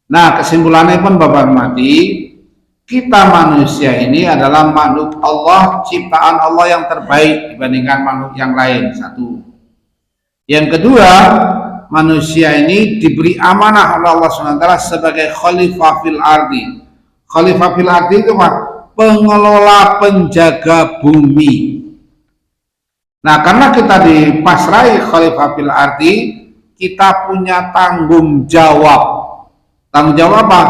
Nah, kesimpulannya pun Bapak mati, kita manusia ini adalah makhluk Allah, ciptaan Allah yang terbaik dibandingkan makhluk yang lain. Satu. Yang kedua, manusia ini diberi amanah oleh Allah SWT sebagai khalifah fil ardi. Khalifah fil ardi itu apa? Pengelola, penjaga bumi. Nah, karena kita dipasrai khalifah fil ardi, kita punya tanggung jawab. Tanggung jawab apa?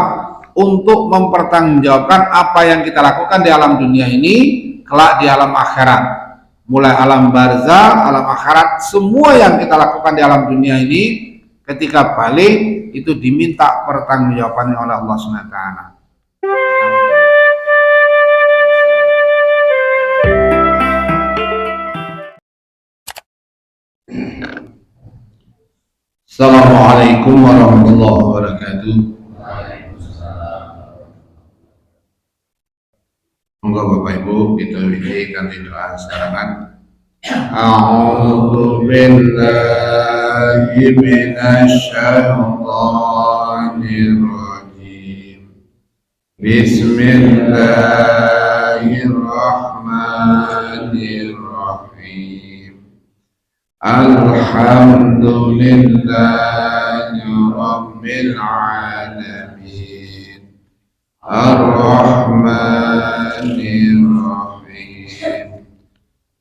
Untuk mempertanggungjawabkan apa yang kita lakukan di alam dunia ini, kelak di alam akhirat. Mulai alam barzah, alam akhirat, semua yang kita lakukan di alam dunia ini, ketika balik itu diminta pertanggungjawabannya oleh Allah SWT. Assalamualaikum warahmatullahi wabarakatuh. Moga Bapak Ibu kita wirikan doa sekarang. A'udzu billahi minasy syaithanir rajim. Bismillahirrahmanirrahim. Alhamdulillahi rabbil alamin. Ar-Rahmanir-Rahim.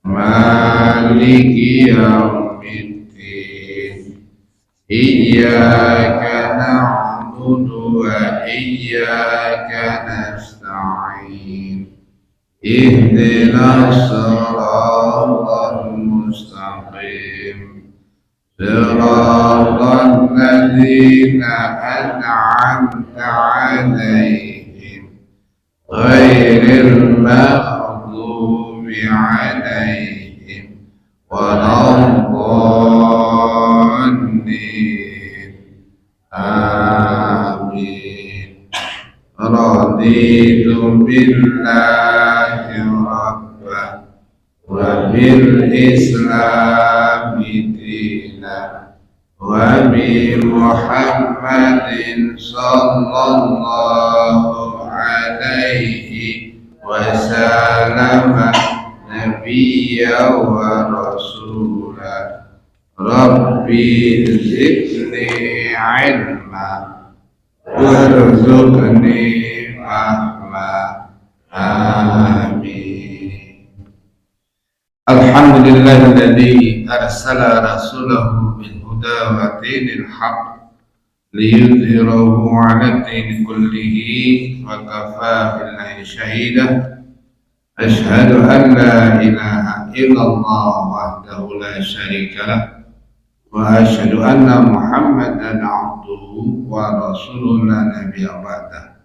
Maliki yaumiddin. Iyyaka na'budu wa iyyaka nasta'in. Ihdinas siratal mustaqim. Siratal ladzina an'amta 'alaihim ghairil maghdubi 'alaihim waladdallin. Amin. Raditu billahi rabban wa bil islami dinan wa bi Muhammadin sallallahu alaihi wasallam nabiyya wa rasulah. Rabbi zidni ilma warzuqni fahma. Amin. Alhamdulillahilladzi arsala rasulahu bil huda wa dinil haqq liyudhhirahu 'ala ad-din kullihi wa kafaa billahi shahida. Asyhadu an la ilaha illallah wahdahu la syarika lah wa asyhadu anna Muhammadan 'abduhu wa rasuluhu la nabiyya ba'dah.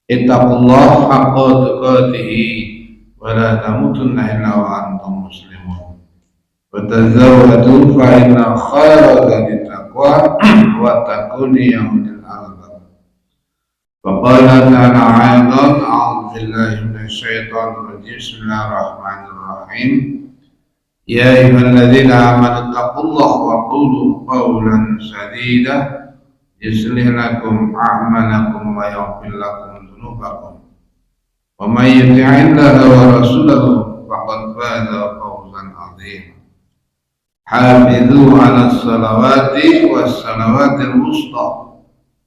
Ittaqullaha haqqa tuqatih wa la tamutunna illa wa antum muslimun. Wa tazawwadu fa inna khayra dzati taqwa wa taquni ya ulil albab. Wa qala ta'ala aidan a'udzu billahi minasy syaithanir rajim. Bismillahirrahmanirrahim. Ya ayyuhalladzina amanu taqullaha wa qulu qawlan sadida yuslih lakum a'malakum wa yaghfir lakum dhunubakum. Wa may yuti'illaha wa rasulahu faqad faza fawzan 'azima. Hafidhu 'ala shalawati was salawatil wusta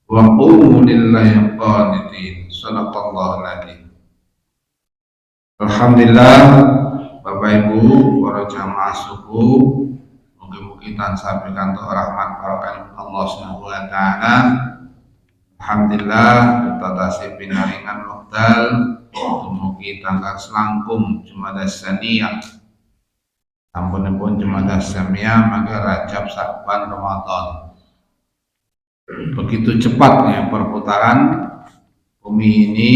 wa qumu lillahi qanitin. Shadaqallahul adzim. Alhamdulillah, Bapak Ibu para jamaah suku, mugi-mugi tansah pikantuk rahmat barokah Allah Subhanahu wa taala. Alhamdulillah kita tasih pinaringan wekdal mugi tanggal selangkung Jumadas Tsaniyah. Ampunipun Jumadas Tsaniyah maka Rajab Sya'ban Ramadan. Begitu cepatnya perputaran bumi ini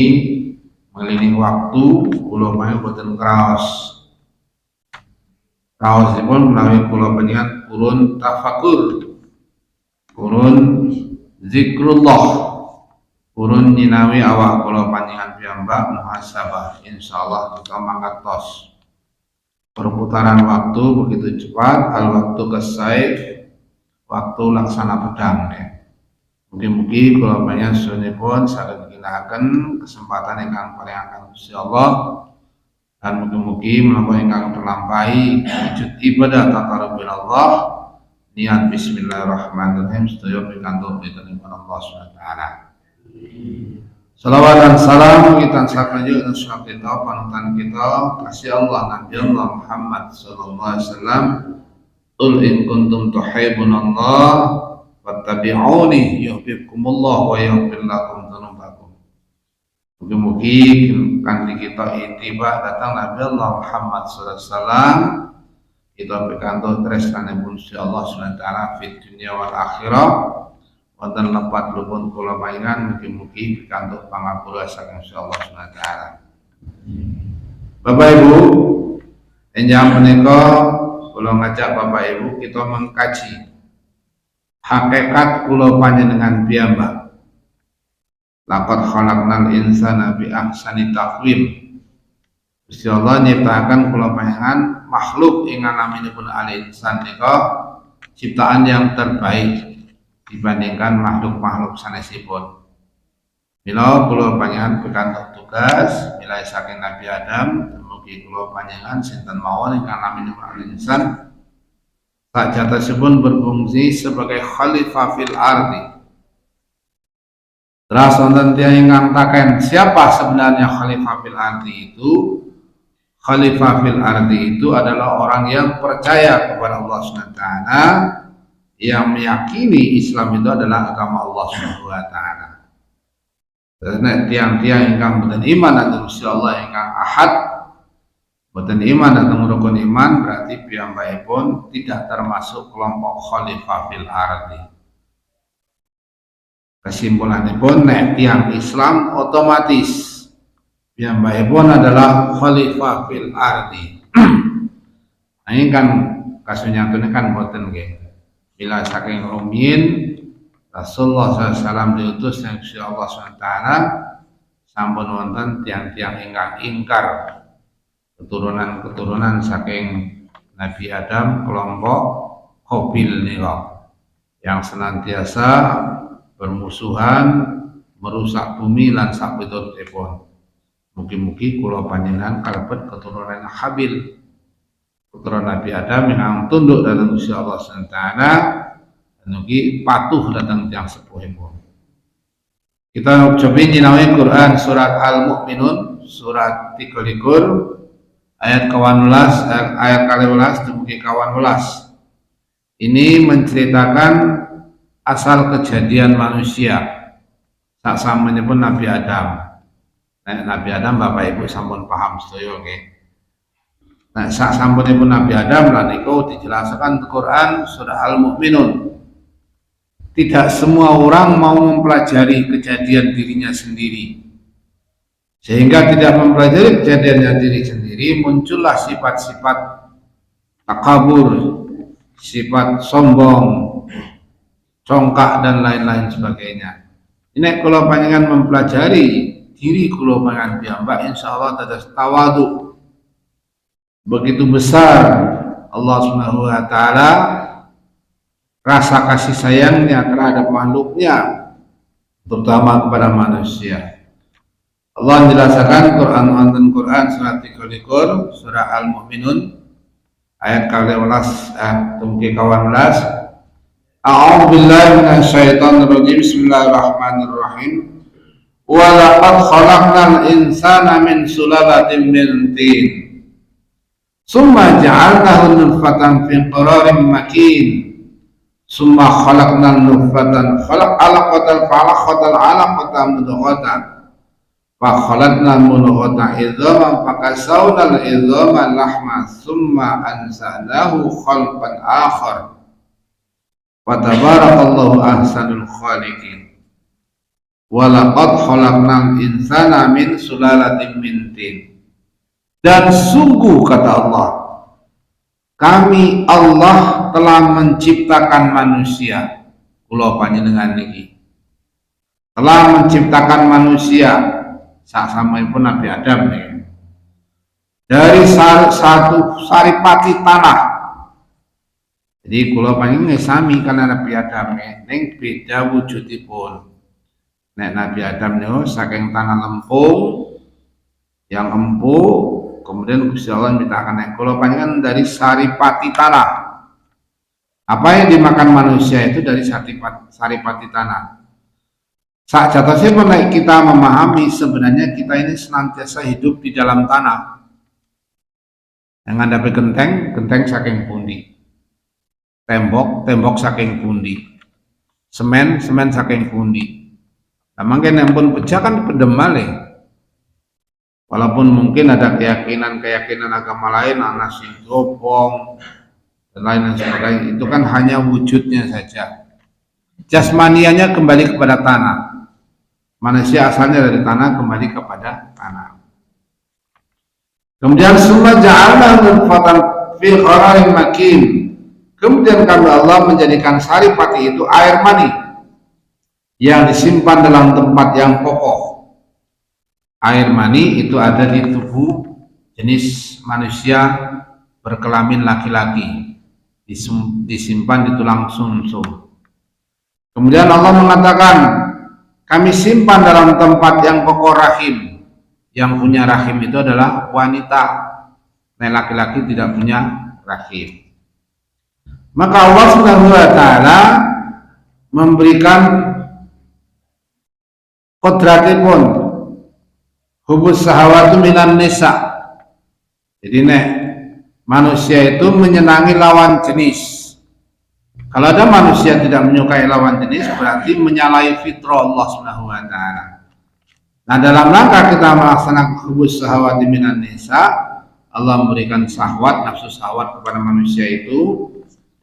mengelilingi waktu, kula maya boten kraos. Kraosipun menawi kula panjenengan purun tafakur, purun zikrullah, purun nyinawi awak kula panjenengan piyambak muhasabah. Insyaallah kita mangkat tos. Perputaran waktu begitu cepat, al waktu kesaif, waktu laksana pedang ya. Mugi-mugi kula panjenengan sunipun saged ginakaken kesempatan ingkang paringaken Gusti Allah, dan mugi-mugi menapa ingkang terlampahi wujud ibadah taqarrub Allah niat bismillahirrahmanirrahim sedaya pikantuk pitakenipun Allah Subhanahu wa taala. Salawat dan salam kita sakanjeng Rasul kita panutan kita kasih Allah Nabi Allah Muhammad sallallahu alaihi wasallam. Qul in kuntum tuhibbunallah fattabi'uni yuhibbukumullah wa yaghfir lakum dzunubakum. Mugi-mugi kanthi kita ittiba datang Nabi Allah Muhammad sallallahu alaihi wasallam kita pikantuk tresnanipun Gusti Allah Subhanahu wa taala fid dunya wal akhirah. Wonten lepat lupun kula panjenengan mugi-mugi pikantuk pangapura saking Gusti Allah Subhanahu wa taala. Bapak Ibu, enjang menika kula ngajak Bapak Ibu kita mengkaji hakikat kula panjenengan piyambak. Laqad khalaqnal insana bi ahsani taqwim. Gusti Allah nyiptakan kula panjenengan makhluk ingkang naminipun al-insan nika ciptaan yang terbaik dibandingkan makhluk-makhluk sanesipun. Mila kula panjenengan pikantuk tugas milai saking Nabi Adam mugi kula panjenengan sinten mawon ingkang naminipun al-insan sajatosipun berfungsi sebagai khalifah fil ardi. Terus wonten tiyang ingkang taken siapa sebenarnya khalifah fil ardi itu? Khalifah fil ardi itu adalah orang yang percaya kepada Allah Subhanahu wa taala, yang meyakini Islam itu adalah agama Allah Subhanahu wa taala. Karena tiang-tiang ingkang boten iman dhateng Gusti Allah ingkang ahad, boten iman dhateng rukun iman, berarti piyambakipun tidak termasuk kelompok khalifah fil ardi. Kesimpulanipun nek tiang Islam otomatis piyambakipun adalah khalifah fil ardi. Nah, ini kan kasunyatune kan boten nggih. Bila saking rumiyin Rasulullah SAW diutus yang Gusti Allah SWT sampun wonten tiang-tiang ingkang ingkar keturunan-keturunan saking Nabi Adam kelompok Qabil nika yang senantiasa bermusuhan merusak bumi lan sapiturutipun. Mugi-mugi kula panjenengan kalebet keturunan Habil, keturunan Nabi Adam yang tunduk datang Gusti Allah SWT dan mugi patuh datang tiang sepuhipun. Kita coba nyinawi Quran surat Al-Mu'minun surat 13 ayat 18 ayat 12 dumugi 18. Ini menceritakan asal kejadian manusia sak sampun Nabi Adam. Nabi Adam Bapak Ibu sampun paham sedaya nggih. Nah, sak sampunipun Nabi Adam lan niku dijelaskan di Quran surah Al-Mu'minun. Tidak semua orang mau mempelajari kejadian dirinya sendiri. Sehingga tidak mempelajari kejadiannya diri sendiri, muncullah sifat-sifat takabur, sifat sombong, congkak dan lain-lain sebagainya. Ini kalau panjenengan mempelajari diri kula panjenengan piyambak insyaallah dados tawadhu. Begitu besar Allah Subhanahu wa taala rasa kasih sayangnya terhadap makhluknya, terutama kepada manusia. Allah menjelaskan Quran surat 13 surah Al-Mu'minun ayat 12 dumugi 18. A'udzu billahi minasyaitonir rajim. Bismillahirrahmanirrahim. Wa laqad khalaqnal insana min sulalatin min tin. Summa ja'alnahu nutfatan fi qararin makin. Summa khalaqnal nutfatan alaqatan falaqatal alaqatan mudghatan. Fa khalaqnal mudghata idzaman fakasawnal idzama lahma summa ansanahu khalqan akhar. Wa tabarakallahu ahsanul khaliqin. Wa laqad khalaqnal insana min sulalatin min tin. Dan sungguh kata Allah, kami Allah telah menciptakan manusia. Kula panjenengan niki telah menciptakan manusia sasampunipun Nabi Adam niki dari satu saripati tanah. Jadi kula panjenengan sami kana Nabi Adam ning beda wujudipun. Nek Nabi Adam niku saking tanah lempung yang empuk, kemudian Gusti Allah mintakan nek kula panjenengan dari saripati tanah. Apa yang dimakan manusia itu dari saripati tanah. Saat jatuhnya pun kita memahami sebenarnya kita ini senantiasa hidup di dalam tanah. Yang ngandhapi genteng saking pundi. Tembok saking pundi. Semen saking pundi. Nah, mungkin yang pun pecah kan pendem malih. Walaupun mungkin ada keyakinan agama lain, nasi gobong dan lain sebagainya, itu kan hanya wujudnya saja. Jasmanianya kembali kepada tanah. Manusia asalnya dari tanah, kembali kepada tanah. Kemudian summa ja'alna nutfatan fi qararin makin. Kemudian kami Allah menjadikan saripati itu air mani yang disimpan dalam tempat yang kokoh. Air mani itu ada di tubuh jenis manusia berkelamin laki-laki, disimpan di tulang sumsum. Kemudian Allah mengatakan, kami simpan dalam tempat yang kokoh rahim. Yang punya rahim itu adalah wanita. Nah, laki-laki tidak punya rahim. Maka Allah Subhanahu wa taala memberikan qodratipun hubus sahawatu minan nisa. Jadi nek manusia itu menyenangi lawan jenis. Kalau ada manusia tidak menyukai lawan jenis, berarti menyalahi fitrah Allah Subhanahu wa taala. Nah, dalam rangka kita melaksanakan hubus sahawati minan nisa, Allah memberikan syahwat, nafsu syahwat kepada manusia itu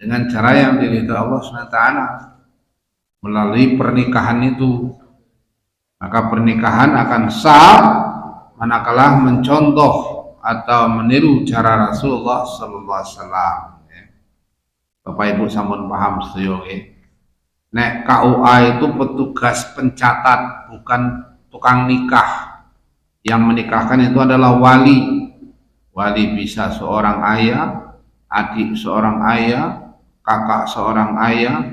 dengan cara yang diridhoi Allah SWT melalui pernikahan itu. Maka pernikahan akan sah manakala mencontoh atau meniru cara Rasulullah sallallahu alaihi wasallam. Bapak Ibu sampun paham sedaya nggih. Nek KUA itu petugas pencatat, bukan tukang nikah. Yang menikahkan itu adalah wali. Wali bisa seorang ayah, adik seorang ayah, kakak seorang ayah,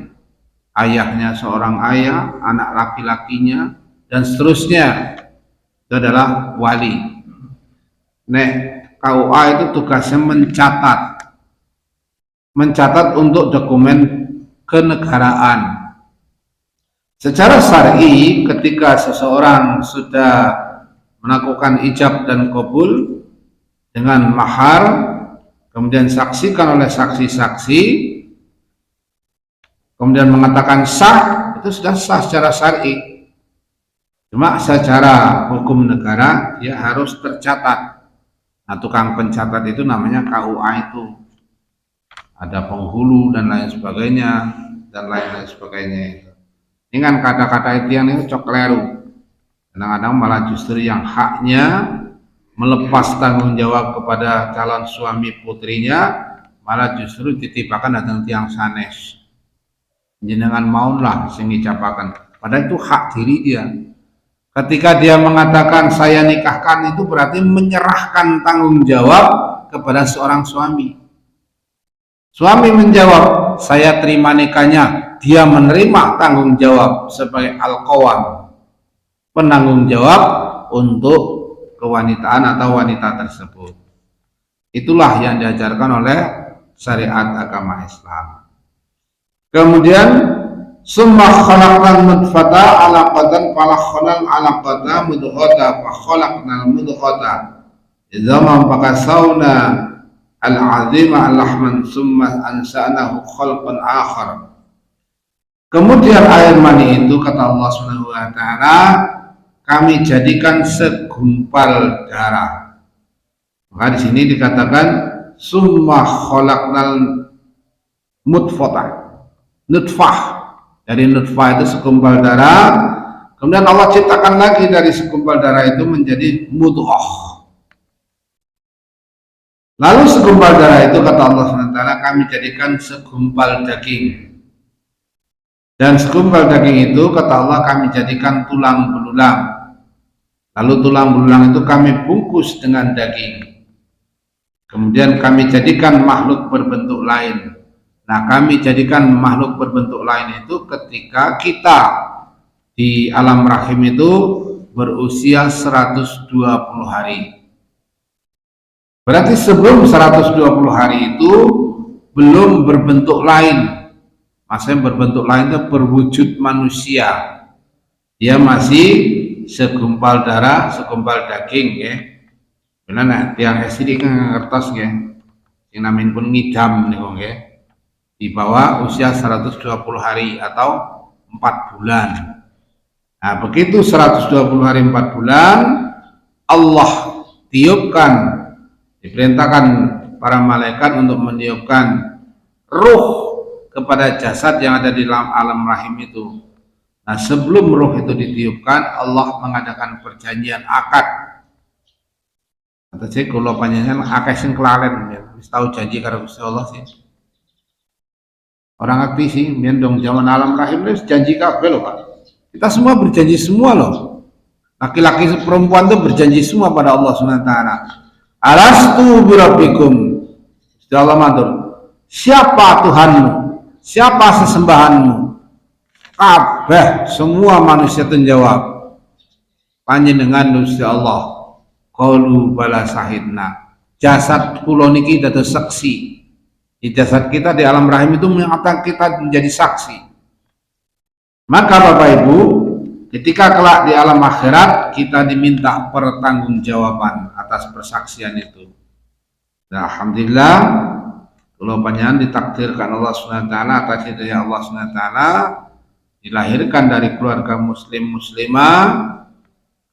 ayahnya seorang ayah, anak laki-lakinya, dan seterusnya. Itu adalah wali. Nek KUA itu tugasnya mencatat untuk dokumen kenegaraan. Secara syar'i, ketika seseorang sudah melakukan ijab dan qabul dengan mahar, kemudian saksikan oleh saksi-saksi, kemudian mengatakan sah, itu sudah sah secara syar'i. Cuma secara hukum negara dia harus tercatat. Nah, tukang pencatat itu namanya KUA itu. Ada penghulu dan lain sebagainya dan lain sebagainya. Ini kan kata-kata itu yang ini cokleru. Kadang-kadang malah justru yang haknya melepas tanggung jawab kepada calon suami putrinya, malah justru ditibakan datang tiang sanes. Jenengan maulah sing dicapakan. Padahal itu hak diri dia. Ketika dia mengatakan saya nikahkan, itu berarti menyerahkan tanggung jawab kepada seorang suami. Suami menjawab, saya terima nikahnya. Dia menerima tanggung jawab sebagai al-qawam, penanggung jawab untuk kewanitaan atau wanita tersebut. Itulah yang diajarkan oleh syariat agama Islam. Kemudian summa khalaqnal nutfata 'alaqatan falakhalal 'alaqata mudghata fa khalaqnal mudghata idza ma faqasawna al-'azima al-lahman summa ansa'nahu khalqan akhar. Kemudian air mani itu kata Allah Subhanahu wa taala kami jadikan segumpal darah. Maka di sini dikatakan summa khalaqnal nutfah. Dari nutfah itu segumpal darah. Kemudian Allah ciptakan lagi dari segumpal darah itu menjadi mudghah. Lalu segumpal darah itu kata Allah SWT kami jadikan segumpal daging. Dan segumpal daging itu kata Allah kami jadikan tulang belulang. Lalu tulang belulang itu kami bungkus dengan daging. Kemudian kami jadikan makhluk berbentuk lain. Nah, kami jadikan makhluk berbentuk lain itu ketika kita di alam rahim itu berusia 120 hari. Berarti sebelum 120 hari itu belum berbentuk lain. Maksudnya berbentuk lain itu berwujud manusia. Dia masih segumpal darah, segumpal daging ya. Benar nak tiang SD kan kertas ya. Yang namanya pun ngidam nih kong ya. Di bawah usia 120 hari atau 4 bulan. Nah, begitu 120 hari 4 bulan Allah tiupkan, diperintahkan para malaikat untuk meniupkan ruh kepada jasad yang ada di dalam alam rahim itu. Nah, sebelum ruh itu ditiupkan, Allah mengadakan perjanjian akad. Atau sih kalau panjangnya akad sing kelalen ya. Wis tahu janji karo Gusti Allah sih. Orang ngerti sih, biar dong zaman alam rahim itu janji kabeh loh Pak. Kita semua berjanji semua loh. Laki-laki perempuan itu berjanji semua pada Allah SWT. Alastu birabbikum. Sudah Allah matur. Siapa Tuhanmu? Siapa sesembahanmu? Kabeh semua manusia menjawab. Panjenengan Gusti Allah. Qalu bala sahidna. Jasad kula niki dados saksi. Di jasad kita di alam rahim itu mengatakan kita menjadi saksi. Maka Bapak Ibu, ketika kelak di alam akhirat kita diminta pertanggungjawaban atas persaksian itu. Nah, alhamdulillah kalau panjenengan ditakdirkan Allah SWT atas hidayah Allah SWT dilahirkan dari keluarga muslim muslimah,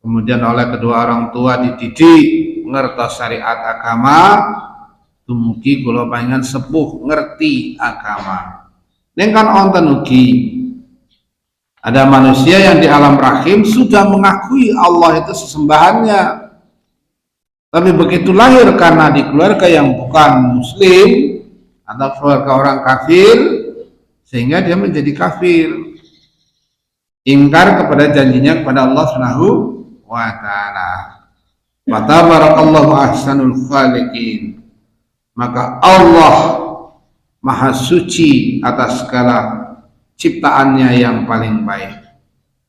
kemudian oleh kedua orang tua dididik ngertos syariat agama, dumugi kula panjenengan sepuh ngerti agama. Ning kan wonten ugi ada manusia yang di alam rahim sudah mengakui Allah itu sesembahannya. Tapi begitu lahir karena di keluarga yang bukan muslim atau keluarga orang kafir sehingga dia menjadi kafir. Ingkar kepada janjinya kepada Allah Subhanahu wa taala. Wa tabarakallahu ahsanul khaliqin. Maka Allah Maha Suci atas segala ciptaannya yang paling baik.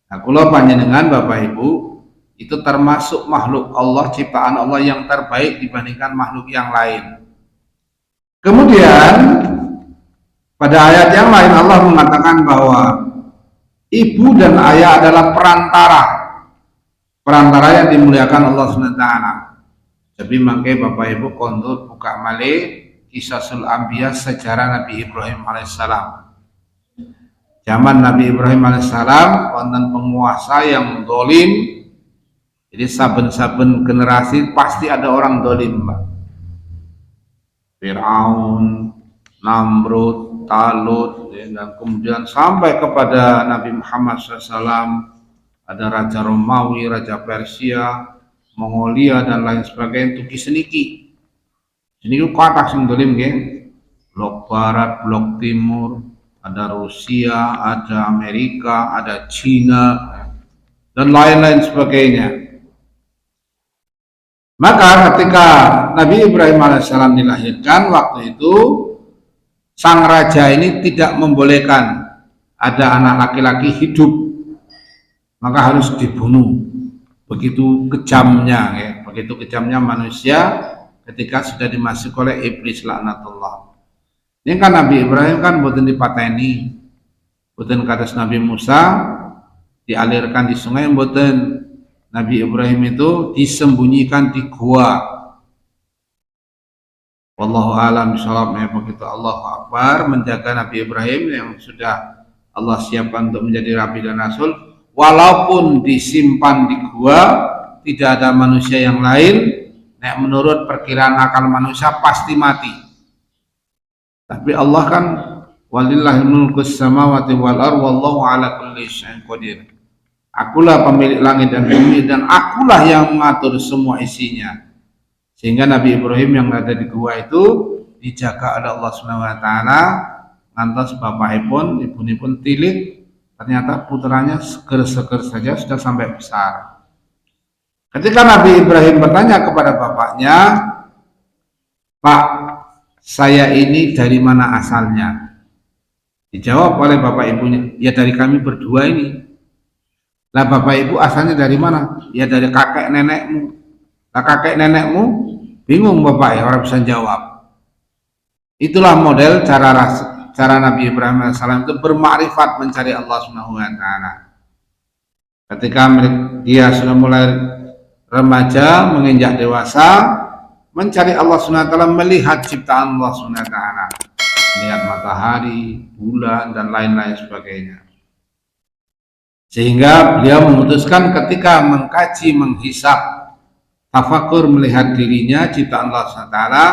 Nah, kula panjenengan Bapak Ibu itu termasuk makhluk Allah, ciptaan Allah yang terbaik dibandingkan makhluk yang lain. Kemudian pada ayat yang lain Allah mengatakan bahwa ibu dan ayah adalah perantara yang dimuliakan Allah SWT. Jadi makanya Bapak Ibu kondur buka malih Qisasul Anbiya sejarah Nabi Ibrahim alaihissalam. Zaman Nabi Ibrahim alaihissalam wonten penguasa yang dolim. Jadi saben-saben generasi pasti ada orang dolim, Mbak. Fir'aun, Namrud, Talut, ya, dan kemudian sampai kepada Nabi Muhammad SAW ada Raja Romawi, Raja Persia, Mongolia dan lain sebagainya, tuki seniki. Seniki kata sing dolim nggih. Blok Barat, Blok Timur, ada Rusia, ada Amerika, ada Cina dan lain-lain sebagainya. Maka ketika Nabi Ibrahim alaihissalam dilahirkan waktu itu sang raja ini tidak membolehkan ada anak laki-laki hidup, maka harus dibunuh. Begitu kejamnya ya, begitu kejamnya manusia ketika sudah dimasuki oleh iblis laknatullah. Ini kan Nabi Ibrahim kan boten dipateni, boten kados Nabi Musa dialirkan di sungai, boten. Nabi Ibrahim itu disembunyikan di gua. Wallahu a'lam bishawab. Begitu Allahu Akbar menjaga Nabi Ibrahim yang sudah Allah siapkan untuk menjadi Nabi dan Rasul, walaupun disimpan di gua, tidak ada manusia yang lain. Nek menurut perkiraan akal manusia pasti mati. Tapi Allah kan walillahil mulkus samawati wal ardh wallahu ala kulli syai'in qadir. Akulah pemilik langit dan bumi dan akulah yang mengatur semua isinya. Sehingga Nabi Ibrahim yang ada di gua itu dijaga oleh Allah Subhanahu wa taala, ngantos bapakipun, ibunipun tilik, ternyata putranya seger-seger saja sudah sampai besar. Ketika Nabi Ibrahim bertanya kepada bapaknya, "Pak, saya ini dari mana asalnya?" Dijawab oleh bapak ibunya, ya dari kami berdua ini. Lah bapak ibu asalnya dari mana? Ya dari kakek nenekmu. Lah kakek nenekmu bingung bapak ya, orang bisa jawab. Itulah model cara Nabi Ibrahim AS itu bermakrifat mencari Allah Subhanahu wa taala. Ketika dia sudah mulai remaja, menginjak dewasa, mencari Allah Subhanahu wa taala, melihat ciptaan Allah Subhanahu wa taala, melihat matahari, bulan dan lain-lain sebagainya. Sehingga beliau memutuskan ketika mengkaji, menghisap, tafakur melihat dirinya ciptaan Allah Subhanahu wa taala,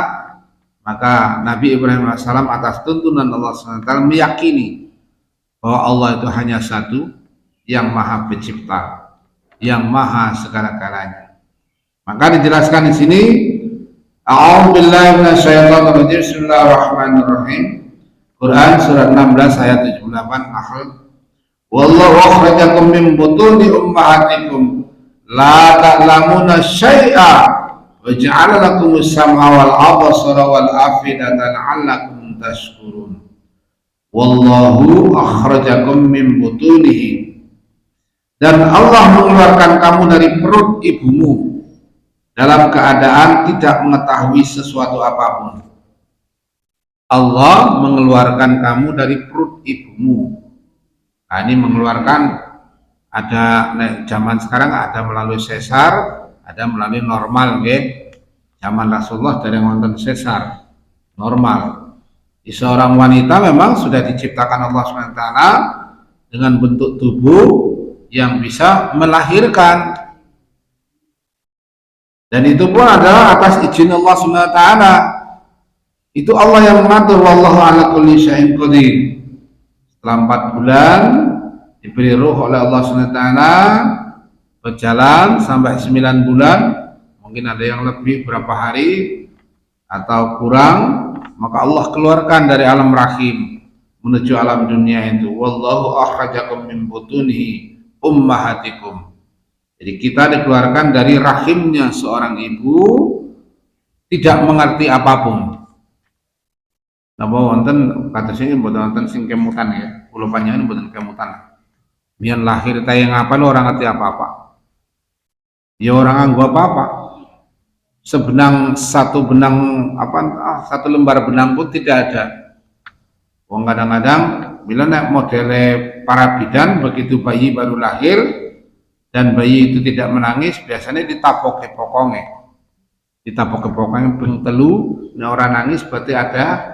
maka Nabi Ibrahim AS atas tuntunan Allah SWT meyakini bahwa Allah itu hanya satu yang maha pencipta, yang maha segala-galanya. Maka dijelaskan di sini, A'udzubillahi minasyaitonirrajim, Bismillahirrahmanirrahim. Quran surat 16 ayat 78 akhir. Wallahu akhrajakum min butuni ummahatikum la ta'lamuna syai'a wa ja'ala lakumus sam'a wal absara wal afidata la'allakum tashkurun. Wallahu akhrajakum min butunihi, dan Allah mengeluarkan kamu dari perut ibumu dalam keadaan tidak mengetahui sesuatu apapun. Allah mengeluarkan kamu dari perut ibumu. Nah, ini mengeluarkan ada zaman sekarang ada melalui sesar, ada melalui normal, nggih. Zaman Rasulullah dari wonten sesar normal. Seorang wanita memang sudah diciptakan Allah SWT dengan bentuk tubuh yang bisa melahirkan, dan itu pun adalah atas izin Allah SWT. Itu Allah yang mengatur. Wallahu ala kulli syai'in qadir. Setelah 4 bulan diberi ruh oleh Allah SWT, berjalan sampai 9 bulan, mungkin ada yang lebih berapa hari atau kurang, maka Allah keluarkan dari alam rahim menuju alam dunia itu. Wallahu akhrajakum min butunihi ummahatikum. Jadi kita dikeluarkan dari rahimnya seorang ibu, tidak mengerti apapun. Napa wonten kados sing mboten wonten sing kemutan ya. Kula panjenengan mboten kemutan. Biyen lahir tayang apa orang ngerti apa-apa. Ya orang anggo apa-apa. Satu lembar benang pun tidak ada. Wong kadang-kadang bila nek modele para bidan, begitu bayi baru lahir dan bayi itu tidak menangis, biasanya ditapoke pokonge. Ditapoke pokonge ping telu, nek ora nangis berarti ada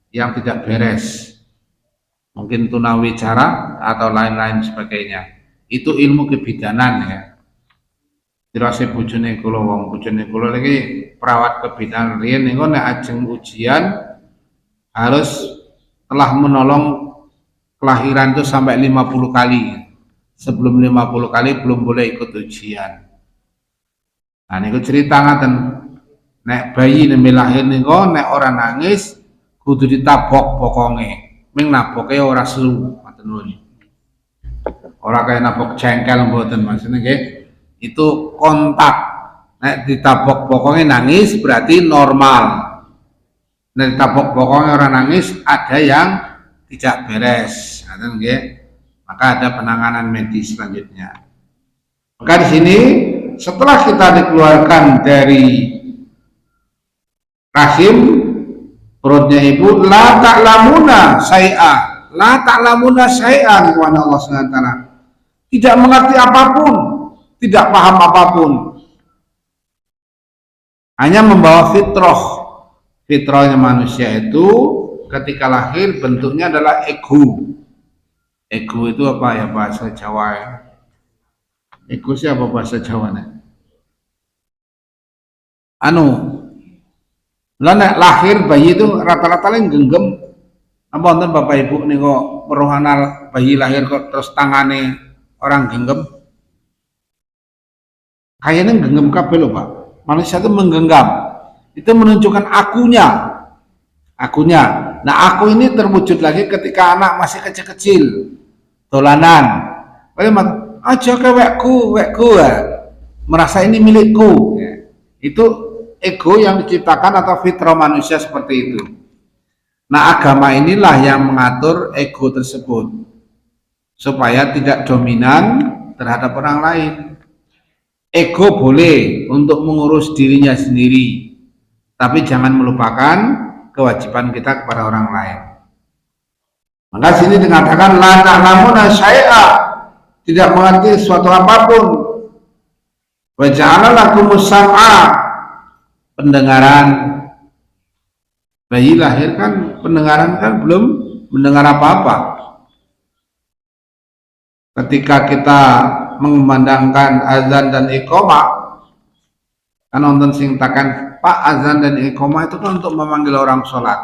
yang tidak beres. Mungkin tunawicara atau lain-lain sebagainya. Itu ilmu kebidanan ya. Dirasa bojone kula, wong bojone kula lagi perawat kebidanan riyen niku nek ajeng ujian harus telah menolong kelahiran itu sampai 50 kali. Sebelum 50 kali belum boleh ikut ujian. Nah niku cerita ngaten. Nek bayi nembe lahir niku nek ora nangis kudu ditabok pokonge. Ming naboke ora seru ngoten lho. Ora kaya nabok jengkel mboten, maksudnya nggih. Itu kontak. Nek ditabok pokoknya nangis berarti normal. Nek ditabok pokoknya orang nangis, ada yang tidak beres. Maka ada penanganan medis selanjutnya. Maka di sini setelah kita dikeluarkan dari rahim perutnya ibu, la ta'lamuna syai'a, la ta'lamuna syai'an wa Allah SWT. Tidak mengerti apapun, tidak paham apapun, hanya membawa fitrah. Fitrahnya manusia itu ketika lahir bentuknya adalah ego. Ego itu apa ya bahasa Jawa ya? Ego siapa bahasa Jawanya? Nek lahir bayi itu rata-rata yang genggam. Apa nonton bapak ibu nih kok merohana bayi lahir kok terus tangane orang genggam? Kayaknya genggam kabeh lho Pak. Manusia itu menggenggam. Itu menunjukkan akunya. Akunya. Nah, aku ini terwujud lagi ketika anak masih kecil-kecil. Dolanan. Bagaimana? Aja ke wekku ya. Merasa ini milikku. Ya. Itu ego yang diciptakan atau fitrah manusia seperti itu. Nah, agama inilah yang mengatur ego tersebut supaya tidak dominan terhadap orang lain. Ego boleh untuk mengurus dirinya sendiri, tapi jangan melupakan kewajiban kita kepada orang lain. Maka sini dikatakan la ta'lamuna syai'a, tidak mengerti suatu apapun. Wa ja'ala lakumus sam'a, pendengaran. Bayi lahir kan pendengaran kan belum mendengar apa-apa. Ketika kita mengumandangkan azan dan iqamah, kan nonton sing takan Pak, azan dan iqamah itu kan untuk memanggil orang sholat.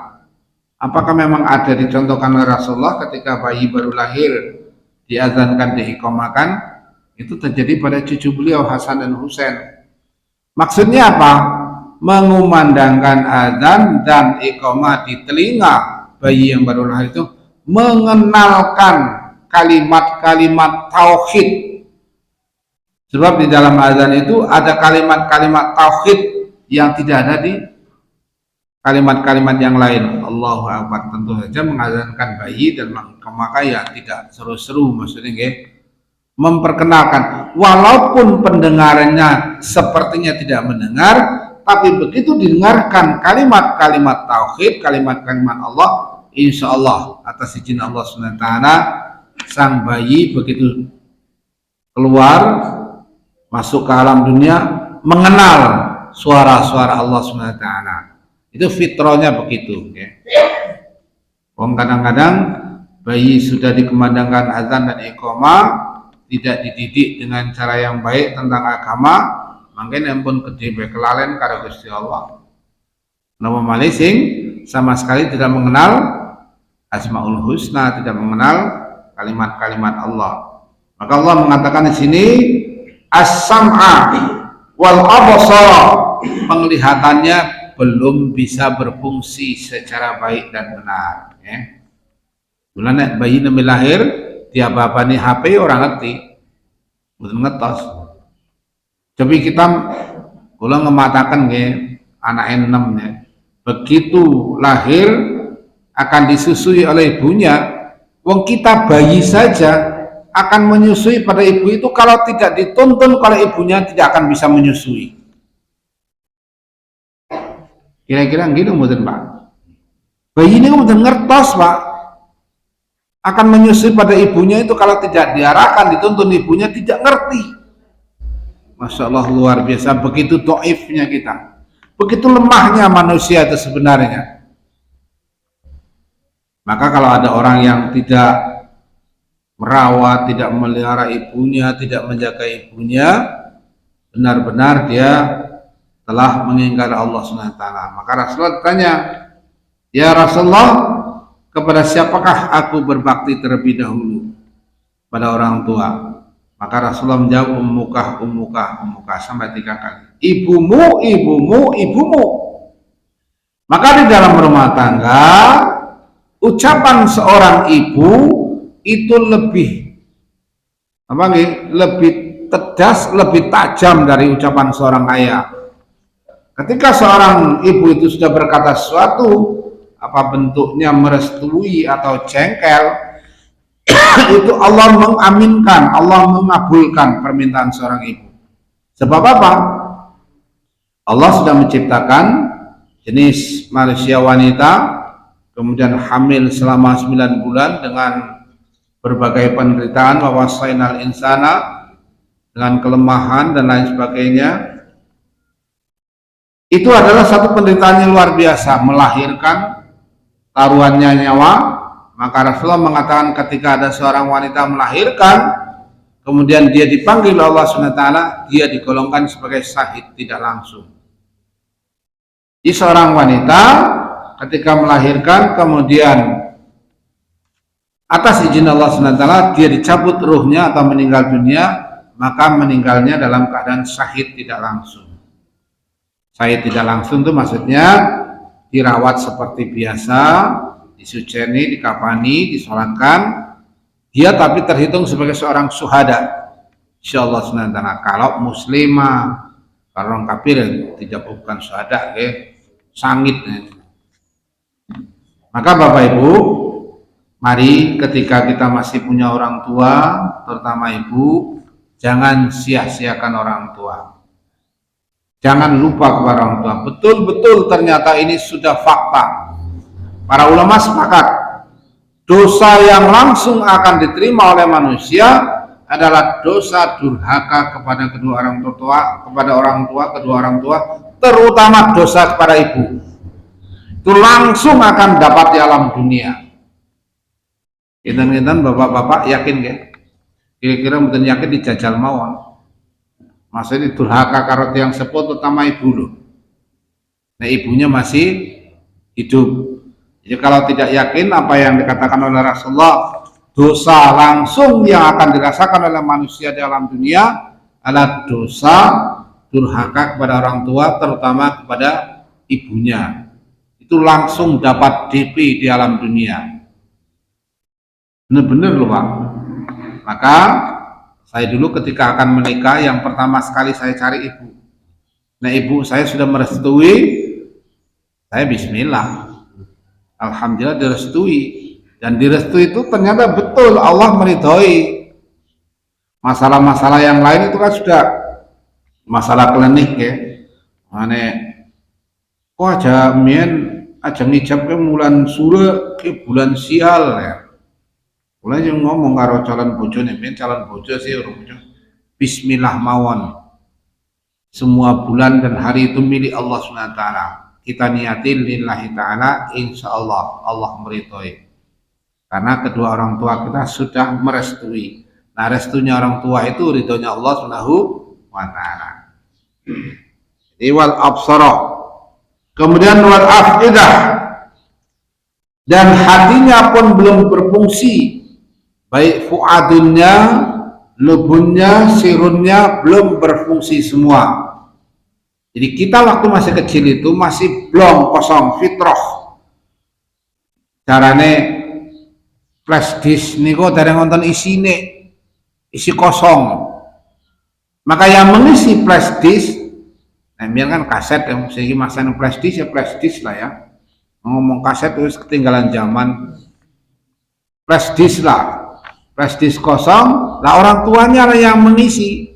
Apakah memang ada dicontohkan oleh Rasulullah ketika bayi baru lahir diazankan, diiqamahkan? Itu terjadi pada cucu beliau Hasan dan Husain. Maksudnya apa? Mengumandangkan azan dan iqamah di telinga bayi yang baru lahir itu mengenalkan kalimat-kalimat tauhid. Sebab di dalam azan itu ada kalimat-kalimat tauhid yang tidak ada di kalimat-kalimat yang lain. Allahu Akbar, tentu saja mengazankan bayi dan maka ya tidak seru-seru, maksudnya memperkenalkan walaupun pendengarannya sepertinya tidak mendengar, tapi begitu didengarkan kalimat-kalimat tauhid, kalimat-kalimat Allah, insya Allah atas izin Allah SWT, sang bayi begitu keluar masuk ke alam dunia mengenal suara-suara Allah SWT. Itu fitrahnya begitu, ya. Kadang-kadang bayi sudah dikumandangkan azan dan iqamah, tidak dididik dengan cara yang baik tentang agama, mungkin ampun gede kelalen karo Gusti Allah. Nama malising sama sekali tidak mengenal Asmaul Husna, tidak mengenal kalimat-kalimat Allah. Maka Allah mengatakan di sini as-sam'a wal absara, penglihatannya belum bisa berfungsi secara baik dan benar, ya. Bulan bayi nami lahir tiap apa nih HP orang ngerti, betul ngetos. Tapi kita ulang ngematakan ya anak 6 ya, begitu lahir akan disusui oleh ibunya. Wong kita bayi saja akan menyusui pada ibu itu, kalau tidak dituntun oleh ibunya tidak akan bisa menyusui. Kira-kira gitu mboten Pak. Bayi ini mboten ngertos Pak, akan menyusui pada ibunya itu kalau tidak diarahkan, dituntun ibunya tidak ngerti. Masya Allah, luar biasa, begitu doifnya kita, begitu lemahnya manusia itu sebenarnya. Maka kalau ada orang yang tidak merawat, tidak memelihara ibunya, tidak menjaga ibunya, benar-benar dia telah mengingkari Allah SWT. Maka Rasulullah tanya, ya Rasulullah, kepada siapakah aku berbakti terlebih dahulu? Pada orang tua. Maka Rasulullah menjawab, ummuka sampai 3 kali. Ibumu, ibumu, ibumu. Maka di dalam rumah tangga, ucapan seorang ibu itu lebih lebih tegas, lebih tajam dari ucapan seorang ayah. Ketika seorang ibu itu sudah berkata sesuatu, apa bentuknya merestui atau jengkel, itu Allah mengaminkan, Allah mengabulkan permintaan seorang ibu. Sebab apa? Allah sudah menciptakan jenis manusia wanita, kemudian hamil selama 9 bulan dengan berbagai penderitaan, wawasainal insana, dengan kelemahan dan lain sebagainya. Itu adalah satu penderitaan yang luar biasa, melahirkan, taruhannya nyawa. Maka Rasulullah mengatakan ketika ada seorang wanita melahirkan, kemudian dia dipanggil Allah SWT, dia digolongkan sebagai syahid tidak langsung. Jadi seorang wanita ketika melahirkan, kemudian atas izin Allah SWT dia dicabut ruhnya atau meninggal dunia, maka meninggalnya dalam keadaan syahid tidak langsung. Syahid tidak langsung itu maksudnya dirawat seperti biasa, disuceni, dikafani, disolatkan, dia tapi terhitung sebagai seorang syuhada insyaallah SWT. Kalau muslimah, kalau orang kafir tidak bukan syuhada, sangit. Maka Bapak Ibu, mari ketika kita masih punya orang tua, terutama ibu, jangan sia-siakan orang tua. Jangan lupa kepada orang tua. Betul-betul ternyata ini sudah fakta. Para ulama sepakat, dosa yang langsung akan diterima oleh manusia adalah dosa durhaka kepada kedua orang tua, kedua orang tua, terutama dosa kepada ibu. Itu langsung akan dapat di alam dunia. Kinten-kinten bapak-bapak yakin ya? Kira-kira mboten yakin dijajal mawon. Maksudnya durhaka karo tiyang sepuh terutama ibu loh. Nah ibunya masih hidup. Jadi kalau tidak yakin apa yang dikatakan oleh Rasulullah, dosa langsung yang akan dirasakan oleh manusia di alam dunia adalah dosa durhaka kepada orang tua, terutama kepada ibunya. Itu langsung dapat DP di alam dunia. Benar-benar loh Pak. Maka saya dulu ketika akan menikah, yang pertama sekali saya cari ibu. Nah ibu saya sudah merestui, saya bismillah. Alhamdulillah direstui. Dan direstui itu ternyata betul Allah meridhoi. Masalah-masalah yang lain itu kan sudah masalah klinik ya. Mane kok aja mien aja ngijab ke bulan sura ke bulan sial ya. Mulai yang ngomong karo calon bojone, mien calon bojo sih urung bojo. Bismillah mawon. Semua bulan dan hari itu milik Allah SWT. Kita niatin lillahi ta'ala, insya Allah Allah meridhoi. Karena kedua orang tua kita sudah merestui. Nah restunya orang tua itu ridhonya Allah Subhanahu wa ta'ala. Wal absara, kemudian wal afidah, dan hatinya pun belum berfungsi, baik fuadunnya, lubunnya, sirunnya belum berfungsi semua. Jadi kita waktu masih kecil itu masih belum kosong fitrah. Carane flash disk niku dari nonton isi kosong. Maka yang mengisi flash disk, nah biar kan kaset yang segi masanya flash disk lah ya. Ngomong kaset terus ketinggalan zaman. Flash disk lah, flash disk kosong. Lah orang tuanya lah yang mengisi.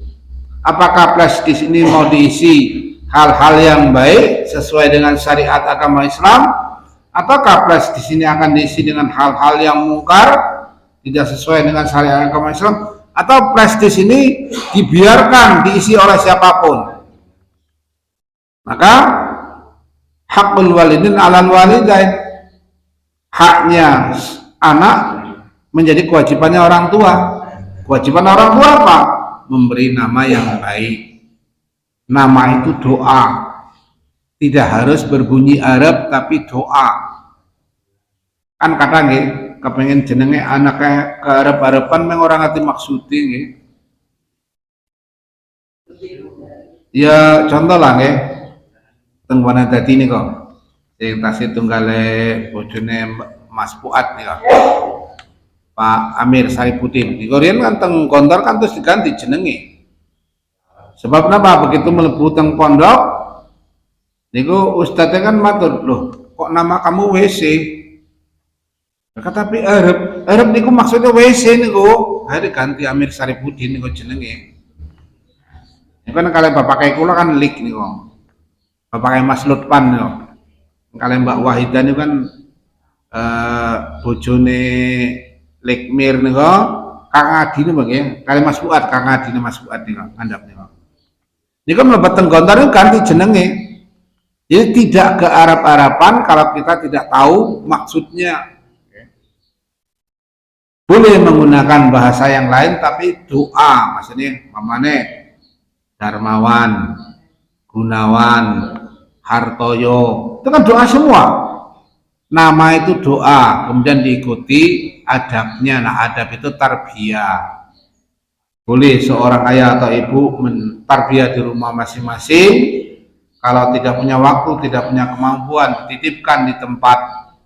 Apakah flash disk ini mau diisi hal-hal yang baik sesuai dengan syariat agama Islam, ataukah flash di sini akan diisi dengan hal-hal yang mungkar tidak sesuai dengan syariat agama Islam, atau flash di sini dibiarkan diisi oleh siapapun? Maka hakul walidin alal walidain, haknya anak menjadi kewajibannya orang tua. Kewajiban orang tua apa? Memberi nama yang baik. Nama itu doa, tidak harus berbunyi Arab tapi doa. Kan kata nggih, kepengen jenenge anaknya ke Arab-Araban meng orang ngerti maksudnya nggih. Ya contoh lah nggih, teng wana dadi nika. Sing tasih tunggale bojone Mas Fuad nika. Pak Amir Saripuddin. Niku riyen kan teng Gontor kan terus diganti jenenge. Sebab kenapa? Begitu melebu teng pondok, niku ustadznya kan matur, loh kok nama kamu WC? Tapi Arab niku maksudnya WC niku. Hari ganti Amir Saripuddin niku jenenge. Niku kan kalian bapak kayak kula kan lik niku. Bapak kayak Mas Lutfan niku. Kalian Mbak Wahidah niku kan bojone Lekmir niku, Kang Adi niku nggih. Kalian Mas Fuad, Kang Adi Mas Fuad niku ngandhap niku. Niku mlebet teng Gontor niku ganti jenenge. Jadi tidak ke Arab-Araban kalau kita tidak tahu maksudnya. Boleh menggunakan bahasa yang lain tapi doa, maksudnya mamane Darmawan, Gunawan, Hartoyo, itu kan doa semua. Nama itu doa, kemudian diikuti adabnya. Nah adab itu tarbiyah. Boleh seorang ayah atau ibu mentarbiyah di rumah masing-masing. Kalau tidak punya waktu, tidak punya kemampuan, titipkan di tempat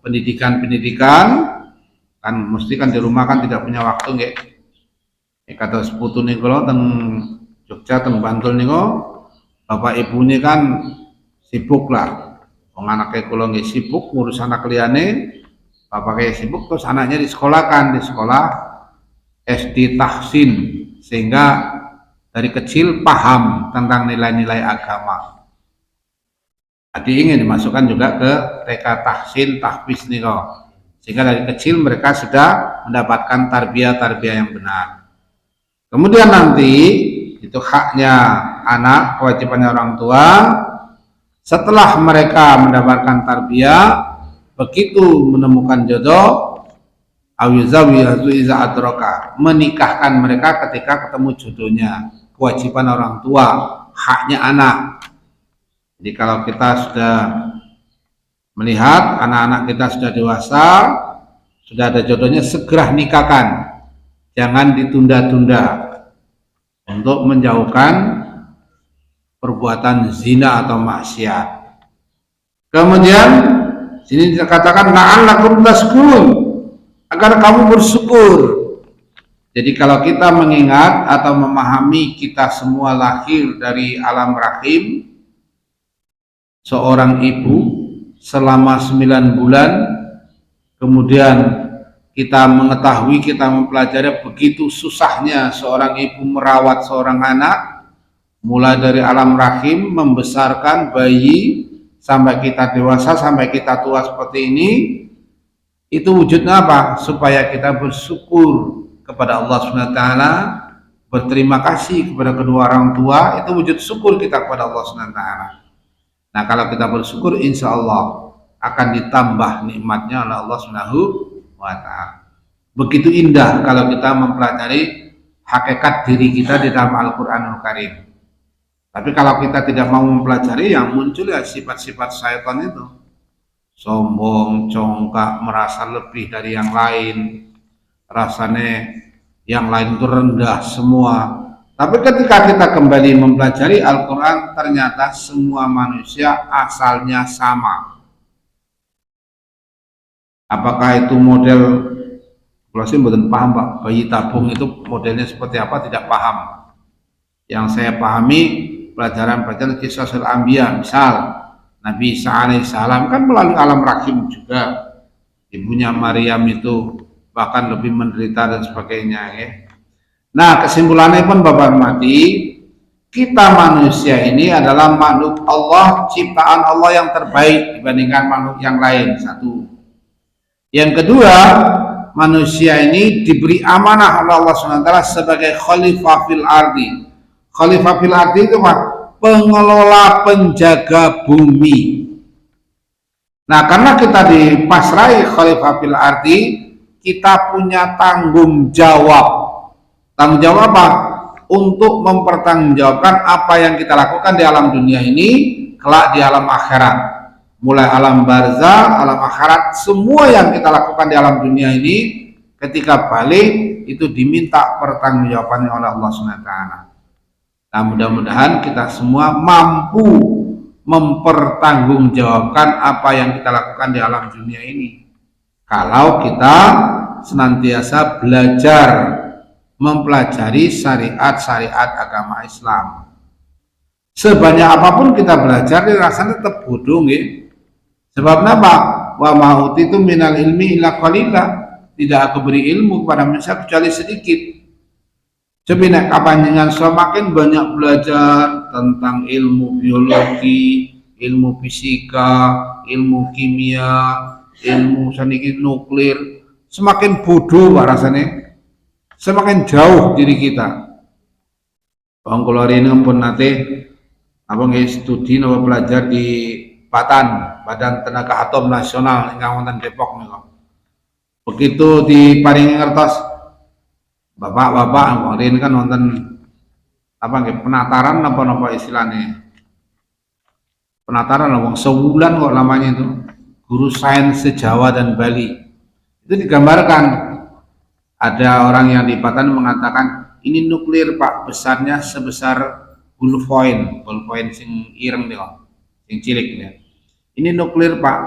pendidikan, kan mesti kan di rumah kan tidak punya waktu nggih. Kata seputu niku teng Jogja teng Bantul niku, bapak ibunya kan sibuk lah. Wong anake kula nggih sibuk ngurus anak liyane, bapaknya sibuk terus anaknya disekolahkan di sekolah SD Tahsin, sehingga dari kecil paham tentang nilai-nilai agama. Jadi ingin dimasukkan juga ke TK Tahsin Tahfiz nih kok, sehingga dari kecil mereka sudah mendapatkan tarbiyah yang benar. Kemudian nanti itu haknya anak, kewajibannya orang tua. Setelah mereka mendapatkan tarbiyah, begitu menemukan jodoh, menikahkan mereka ketika ketemu jodohnya. Kewajiban orang tua, haknya anak. Jadi kalau kita sudah melihat anak-anak kita sudah dewasa, sudah ada jodohnya, segera nikahkan, jangan ditunda-tunda untuk menjauhkan perbuatan zina atau maksiat. Kemudian sini dikatakan la'allakum tashkurun, agar kamu bersyukur. Jadi kalau kita mengingat atau memahami kita semua lahir dari alam rahim seorang ibu selama 9 bulan, kemudian kita mengetahui, kita mempelajari begitu susahnya seorang ibu merawat seorang anak, mulai dari alam rahim membesarkan bayi sampai kita dewasa, sampai kita tua seperti ini. Itu wujudnya apa? Supaya kita bersyukur kepada Allah SWT, berterima kasih kepada kedua orang tua. Itu wujud syukur kita kepada Allah SWT. Nah, kalau kita bersyukur, insya Allah akan ditambah nikmatnya oleh Allah SWT. Begitu indah kalau kita mempelajari hakikat diri kita di dalam Al-Quranul Karim. Tapi kalau kita tidak mau mempelajari, yang muncul ya sifat-sifat syaitan itu. Sombong, congkak, merasa lebih dari yang lain, rasanya yang lain itu rendah semua. Tapi ketika kita kembali mempelajari Al-Quran, ternyata semua manusia asalnya sama. Apakah itu model, kalau saya belum paham Pak, bayi tabung itu modelnya seperti apa, tidak paham. Yang saya pahami pelajaran-pelajaran kisah Al-Anbiya, misal Nabi Isa alaihissalam kan melalui alam rahim juga, ibunya Maryam itu bahkan lebih menderita dan sebagainya ya. Nah, kesimpulannya pun Bapak mati, kita manusia ini adalah makhluk Allah, ciptaan Allah yang terbaik dibandingkan makhluk yang lain. Satu. Yang kedua, manusia ini diberi amanah oleh Allah SWT sebagai khalifah fil ardi. Khalifah fil ardi itu apa? Pengelola, penjaga bumi. Nah, karena kita dipasrai khalifah fil ardi, kita punya tanggung jawab. Tanggung jawab apa? Untuk mempertanggungjawabkan apa yang kita lakukan di alam dunia ini, kelak di alam akhirat. Mulai alam barzah, alam akhirat, semua yang kita lakukan di alam dunia ini, ketika balik itu diminta pertanggungjawabannya oleh Allah SWT. Nah, mudah-mudahan kita semua mampu mempertanggungjawabkan apa yang kita lakukan di alam dunia ini. Kalau kita senantiasa belajar mempelajari syariat-syariat agama Islam. Sebanyak apapun kita belajar, rasanya tetap bodoh nggih. Sebab apa? Wa ma'uti itu minal ilmi illa qalila. Tidak aku beri ilmu kepada manusia kecuali sedikit. Coba nek kapanjengan semakin banyak belajar tentang ilmu biologi, ilmu fisika, ilmu kimia, ilmu saniki nuklir, semakin bodoh rasanya, semakin jauh diri kita. Bang kula rene pun nate apa nggih studi napa belajar di Batan, Badan Tenaga Atom Nasional ingkang wonten Depok niku. Begitu diparingi ngertos, Bapak-bapak kemarin kan nonton apa nggih penataran apa istilahnya, penataran wong sebulan kok lamanya itu, guru sains se-Jawa dan Bali itu digambarkan ada orang yang di Batan mengatakan ini nuklir Pak, besarnya sebesar ballpoint sing ireng nih kok, sing cilik ya. Ini nuklir Pak,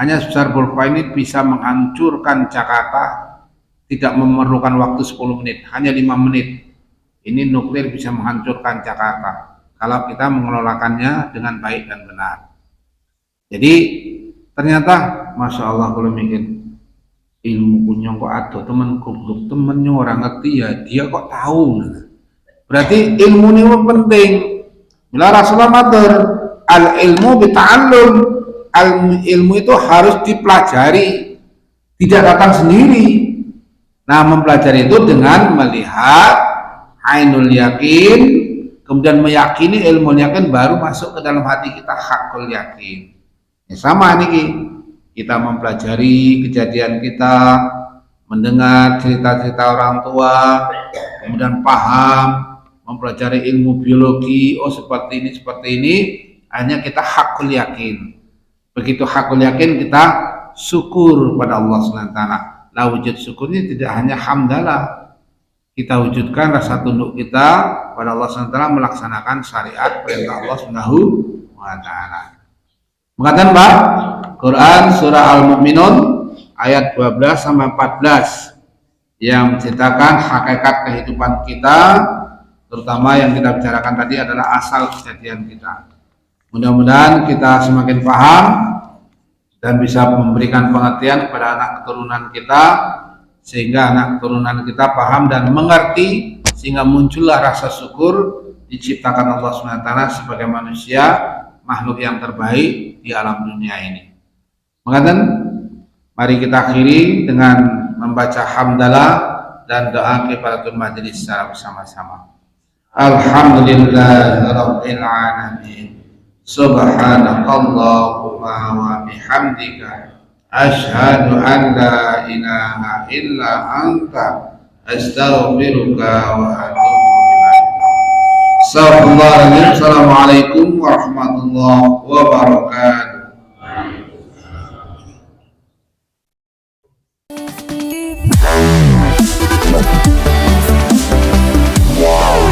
hanya sebesar ballpoint ini bisa menghancurkan Jakarta. Tidak memerlukan waktu 10 menit, hanya 5 menit. Ini nuklir bisa menghancurkan Jakarta kalau kita mengelolakannya dengan baik dan benar. Jadi ternyata Masya Allah kalau mikir ilmu punya kok ada teman goblok, temennya orang ngerti ya dia kok tahu. Berarti ilmu ini penting. Bila Rasulullah matur, al ilmu bita'allum, ilmu itu harus dipelajari, tidak datang sendiri. Nah, mempelajari itu dengan melihat ainul yakin, kemudian meyakini ilmu yakin baru masuk ke dalam hati kita hakul yakin. Ya, sama ini kita mempelajari kejadian kita, mendengar cerita-cerita orang tua, kemudian paham, mempelajari ilmu biologi, oh seperti ini, hanya kita hakul yakin. Begitu hakul yakin kita syukur pada Allah SWT. Nah, wujud syukurnya tidak hanya hamdalah, kita wujudkan rasa tunduk kita pada Allah SWT melaksanakan syariat perintah Allah SWT. Mengatakan Pak, Quran surah Al-Mu'minun ayat 12 sampai 14 yang menceritakan hakikat kehidupan kita, terutama yang kita bicarakan tadi adalah asal kejadian kita. Mudah-mudahan kita semakin paham dan bisa memberikan pengertian kepada anak keturunan kita, sehingga anak keturunan kita paham dan mengerti, sehingga muncullah rasa syukur diciptakan Allah SWT sebagai manusia, makhluk yang terbaik di alam dunia ini. Mengatakan, mari kita akhiri dengan membaca hamdalah dan doa kifaratul majelis secara bersama-sama. Alhamdulillahirabbil alamin. Subhanakallahumma wa bihamdika asyhadu an la ilaha illa anta astaghfiruka wa atubu ilaik. Assalamualaikum warahmatullahi wabarakatuh. Wow.